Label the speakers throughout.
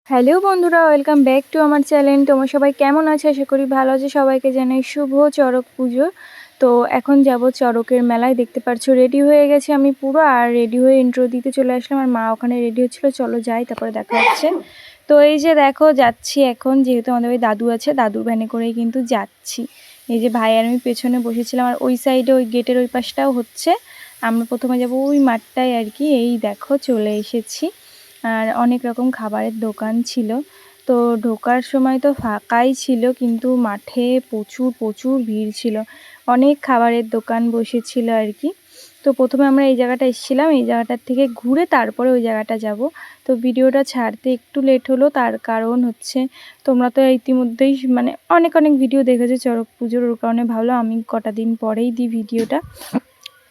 Speaker 1: Hello বন্ধুরা, welcome back to আমার channel. তোমরা সবাই কেমন আছো? আশা করি ভালো আছে। সবাইকে জানাই শুভ চড়ক পুজো। তো এখন যাব চড়কের মেলায়। দেখতে পাচ্ছ রেডি হয়ে গেছি আমি পুরো, আর রেডি হয়ে ইন্ট্রো দিতে চলে আসলাম। আর মা ওখানে রেডি হচ্ছিলো, চলো যাই, তারপরে দেখা হচ্ছে। তো এই যে দেখো যাচ্ছি এখন, যেহেতু আমাদের ওই দাদু আছে, দাদুর ভ্যানে করেই কিন্তু যাচ্ছি। এই যে ভাই আর আমি পেছনে বসেছিলাম, আর ওই সাইডে ওই গেটের ওই পাশটাও হচ্ছে। আমরা প্রথমে যাব ওই মাঠটায় আর কি। এই দেখো চলে এসেছি। আর অনেক রকম খাবারের দোকান ছিল। তো ঢোকার সময় তো ফাঁকাই ছিল, কিন্তু মাঠে প্রচুর প্রচুর ভিড় ছিল। অনেক খাবারের দোকান বসেছিল আর কি। তো প্রথমে আমরা এই জায়গাটা এসেছিলাম, এই জায়গাটার থেকে ঘুরে তারপরে ওই জায়গাটা যাব। তো ভিডিওটা ছাড়তে একটু লেট হলো, তার কারণ হচ্ছে তোমরা তো ইতিমধ্যেই মানে অনেক অনেক ভিডিও দেখেছো চড়ক পুজোর, ওর কারণে ভালো আমি কটা দিন পরেই দিই ভিডিওটা,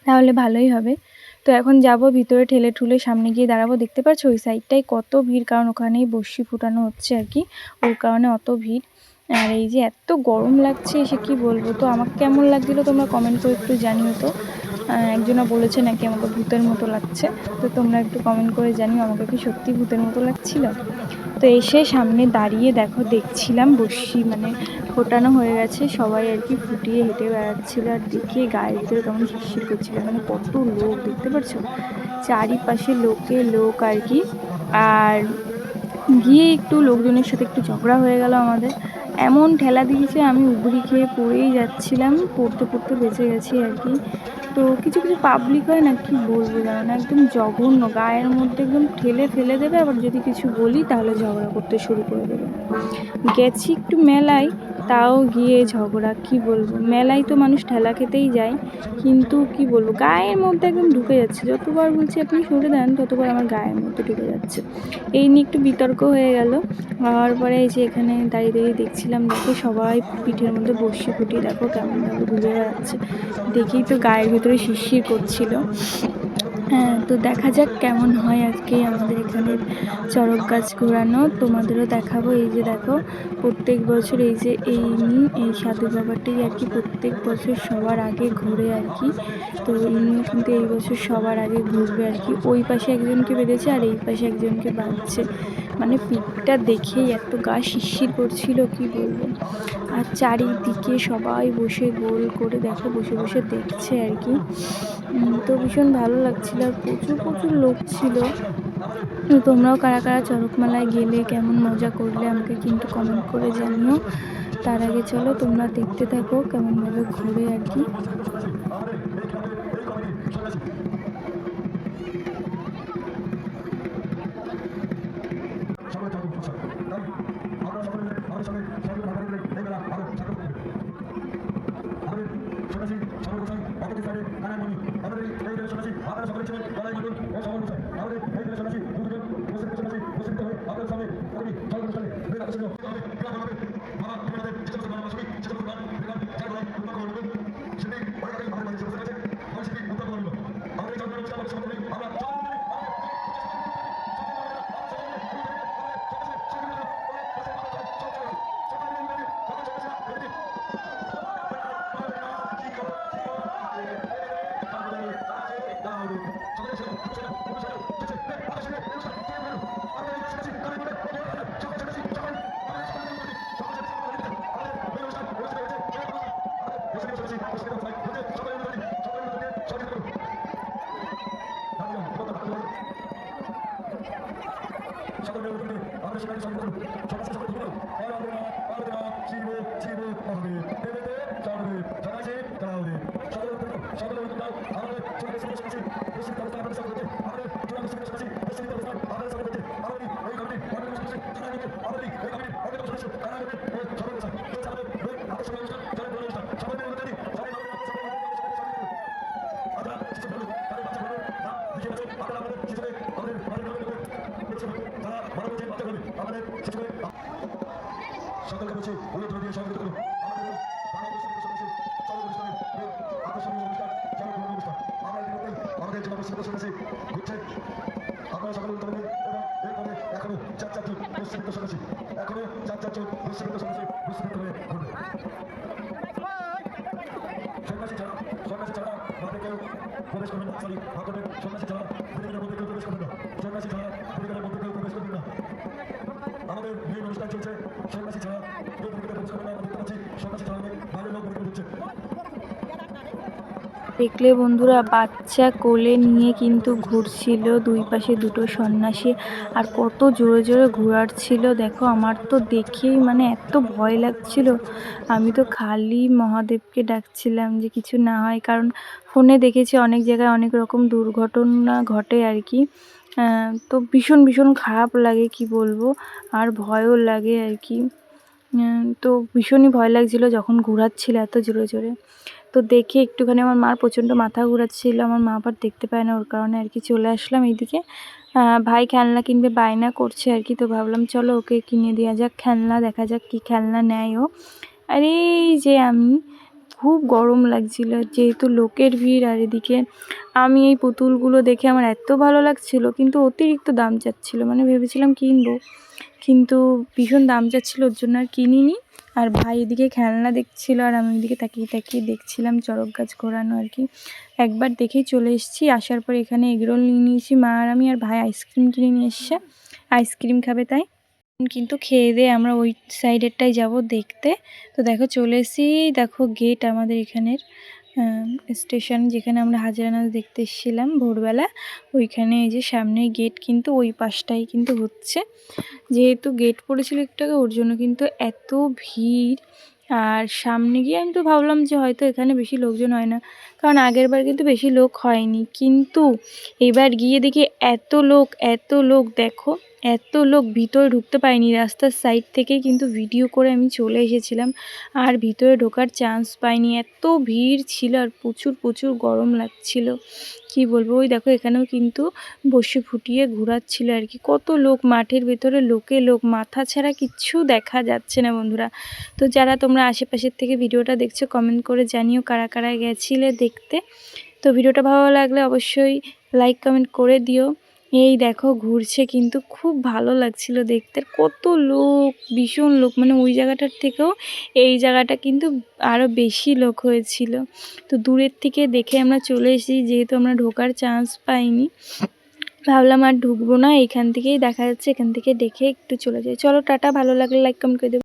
Speaker 1: তাহলে ভালোই হবে। তো এখন যাব ভিতরে, ঠেলে ঠুলে সামনে গিয়ে দাঁড়াবো। দেখতে পাচ্ছ ওই সাইডটাই কত ভিড়, কারণ ওখানেই বর্ষি ফুটানো হচ্ছে আর কি, ওর কারণে অত ভিড়। আর এই যে এত গরম লাগছে এসে, কি বলবো। তো আমাকে কেমন লাগছিলো তোমরা কমেন্ট করে একটু জানিও তো। একজনা বলেছে নাকি আমাকে ভূতের মতো লাগছে, তো তোমরা একটু কমেন্ট করে জানিও আমাকে কি সত্যি ভূতের মতো লাগছিল। তো এসে সামনে দাঁড়িয়ে দেখো দেখছিলাম বর্ষি মানে ফোটানো হয়ে গেছে, সবাই আর কি ফুটিয়ে হেঁটে বেড়াচ্ছিল। আর দেখে গায়ের ভিতরে কেমন শিরশির করছিল, মানে কত লোক দেখতে পাচ্ছ, চারিপাশে লোকে লোক আর কি। আর গিয়ে একটু লোকজনের সাথে একটু ঝগড়া হয়ে গেল আমাদের। এমন ঠেলা দিয়েছে, আমি উবড়ি খেয়ে পড়েই যাচ্ছিলাম, পড়তে পড়তে বেঁচে গেছি আর কি। তো কিছু কিছু পাবলিক হয় না, কি বলবো জানো না, একদম জঘন্য, গায়ের মধ্যে একদম ঠেলে ফেলে দেবে, আবার যদি কিছু বলি তাহলে ঝগড়া করতে শুরু করে দেবে। গেছি একটু মেলায়, তাও গিয়ে ঝগড়া, কি বলবো। মেলায় তো মানুষ ঠেলা খেতেই যায়, কিন্তু কি বলবো, গায়ের মধ্যে একদম ঢুকে যাচ্ছে। যতবার বলছি আপনি সরে দেন, ততবার আমার গায়ের মধ্যে ঢুকে যাচ্ছে। এই নিয়ে একটু বিতর্ক হয়ে গেল। হওয়ার পরে এই যে এখানে দাঁড়িয়ে দাঁড়িয়ে দেখছিলাম, দেখো সবাই পিঠের মধ্যে বর্ষি ফুটিয়ে দেখো কেমনভাবে ঘুরে বেড়াচ্ছে। দেখেই তো গায়ের ভিতরে শিরশির করছিল। হ্যাঁ, তো দেখা যাক কেমন হয় আজকে আমাদের এখানের চড়ক গাছ ঘোরানো, তোমাদেরও দেখাবো। এই যে দেখো প্রত্যেক বছর এই সাধু বাবাটি আর কি প্রত্যেক বছর সবার আগে ঘোরে আর কি। তো ইনিও কিন্তু এই বছর সবার আগে ঘুরবে আর কি। ওই পাশে একজনকে বেঁধেছে আর এই পাশে একজনকে বাঁধছে, মানে পিঠটা দেখেই এত গা শিরশির করছিল, কি বলবো। আর চারিদিকে সবাই বসে গোল করে দেখো বসে বসে দেখছে আর কি। তো ভীষণ ভালো লাগছিল, আর প্রচুর প্রচুর লোক ছিল। তো তোমরাও কারা কারা চড়ক মেলায় গেলে, কেমন মজা করলে আমাকে কিন্তু কমেন্ট করে জানিও। তার আগে চলো তোমরা দেখতে থাকো কেমনভাবে ঘুরে আর কি। সকলকে বলছি অনুরোধ দিয়ে সহযোগিতা করুন। আমাদের যে অবস্থিত সন্ন্যাসী ঘুরছে, আপনারা সকলে উত্তর দিন। এবং এরপরে এখনো 4 জন প্রস্তুত সন্ন্যাসী, এখনো 4 জন প্রস্তুত সন্ন্যাসী প্রস্তুত হয়ে ঘুরবে। সন্ন্যাসী ছাড়া মাঠে কেউ প্রবেশ করবেন না। সরি, ভাগবতের সন্ন্যাসী ছাড়া পরিবারের মধ্যে কেউ প্রবেশ করবেন না। সন্ন্যাসী ছাড়া পরিবারের মধ্যে কেউ প্রবেশ করবেন না।
Speaker 2: আমাদের মেন অনুষ্ঠান চলছে সন্ন্যাসী ছাড়া পুরো পরিবারে পৌঁছানো আমরা দেখতে পাচ্ছি সন্ন্যাসী ছাড়া অনেক বাইরের লোক বেরিয়ে হচ্ছে।
Speaker 1: দেখলে বন্ধুরা বাচ্চা কোলে নিয়ে কিন্তু ঘুরছিল, দুই পাশে দুটো সন্ন্যাসী, আর কত জোরে জোরে ঘোরাচ্ছিল। দেখো আমার তো দেখেই মানে এত ভয় লাগছিল, আমি তো খালি মহাদেবকে ডাকছিলাম যে কিছু না হয়, কারণ ফোনে দেখেছি অনেক জায়গায় অনেক রকম দুর্ঘটনা ঘটে আর কি। তো ভীষণ ভীষণ খারাপ লাগে কি বলবো, আর ভয়ও লাগে আর কি। তো ভীষণই ভয় লাগছিল যখন ঘোরাচ্ছিল এত জোরে জোরে। তো দেখে একটুখানি আমার মার প্রচণ্ড মাথা ঘোরাচ্ছিল, আমার মা আবার দেখতে পায় না, ওর কারণে আর কি চলে আসলাম এইদিকে। ভাই খেলনা কিনবে বায়না করছে আর কি, তো ভাবলাম চলো ওকে কিনে দেওয়া যাক খেলনা, দেখা যাক কি খেলনা নেয় ও। আর এই যে আমি খুব গরম লাগছিল যেহেতু লোকের ভিড়, আর এদিকে আমি এই পুতুলগুলো দেখে আমার এত ভালো লাগছিল, কিন্তু অতিরিক্ত দাম চাচ্ছিল, মানে ভেবেছিলাম কিনবো কিন্তু ভীষণ দাম চাচ্ছিল, ওর জন্য আর কিনিনি। আর ভাই এদিকে খেলনা দেখছিল আর আমি ওইদিকে তাকিয়ে তাকিয়ে দেখছিলাম চড়ক গাছ ঘোরানো আর কি। একবার দেখেই চলে এসেছি, আসার পর এখানে এগরোল নিয়ে নিয়েছি মা আর আমি, আর ভাই আইসক্রিম কিনে নিয়ে এসছে, আইসক্রিম খাবে তাই। কিন্তু খেয়ে দিয়ে আমরা ওই সাইডেরটাই যাব দেখতে। তো দেখো চলে এসেছি, দেখো গেট আমাদের এখানের স্টেশন যেখানে আমরা হাজিরানাথ দেখতে এসেছিলাম ভোরবেলা, ওইখানে এই যে সামনে গেট, কিন্তু ওই পাশটাই কিন্তু হচ্ছে, যেহেতু গেট পড়েছিল একটু আগে ওর জন্য কিন্তু এত ভিড়। আর সামনে গিয়ে আমি তো ভাবলাম যে হয়তো এখানে বেশি লোকজন হয় না, কারণ আগের বার কিন্তু বেশি লোক হয়নি, কিন্তু এবার গিয়ে দেখি এত লোক দেখো, এত লোক ভিতরে ঢুকতে পাইনি, রাস্তার সাইড থেকেই কিন্তু ভিডিও করে আমি চলে এসেছিলাম, আর ভিতরে ঢোকার চান্স পাইনি, এত ভিড় ছিল আর প্রচুর প্রচুর গরম লাগছিল কি বলবো। ওই দেখো এখানেও কিন্তু বসে ফুটিয়ে ঘোরাচ্ছিল আর কি, কত লোক মাঠের ভেতরে, লোকে লোক, মাথা ছাড়া কিচ্ছু দেখা যাচ্ছে না বন্ধুরা। তো যারা তোমরা আশেপাশের থেকে ভিডিওটা দেখছো কমেন্ট করে জানিও কারা কারা গেছিলে দেখতে। তো ভিডিওটা ভালো লাগলে অবশ্যই লাইক কমেন্ট করে দিও। এই দেখো ঘুরছে, কিন্তু খুব ভালো লাগছিল দেখতে, কত লোক, ভীষণ লোক, মানে ওই জায়গাটার থেকেও এই জায়গাটা কিন্তু আরও বেশি লোক হয়েছিল। তো দূরের থেকে দেখে আমরা চলে এসেছি, যেহেতু আমরা ঢোকার চান্স পাইনি, ভাবলাম আর ঢুকবো না, এখান থেকেই দেখা যাচ্ছে, এখান থেকে দেখে একটু চলে যাই। চলো টাটা, ভালো লাগলে লাইক কমেন্ট করে দেবো।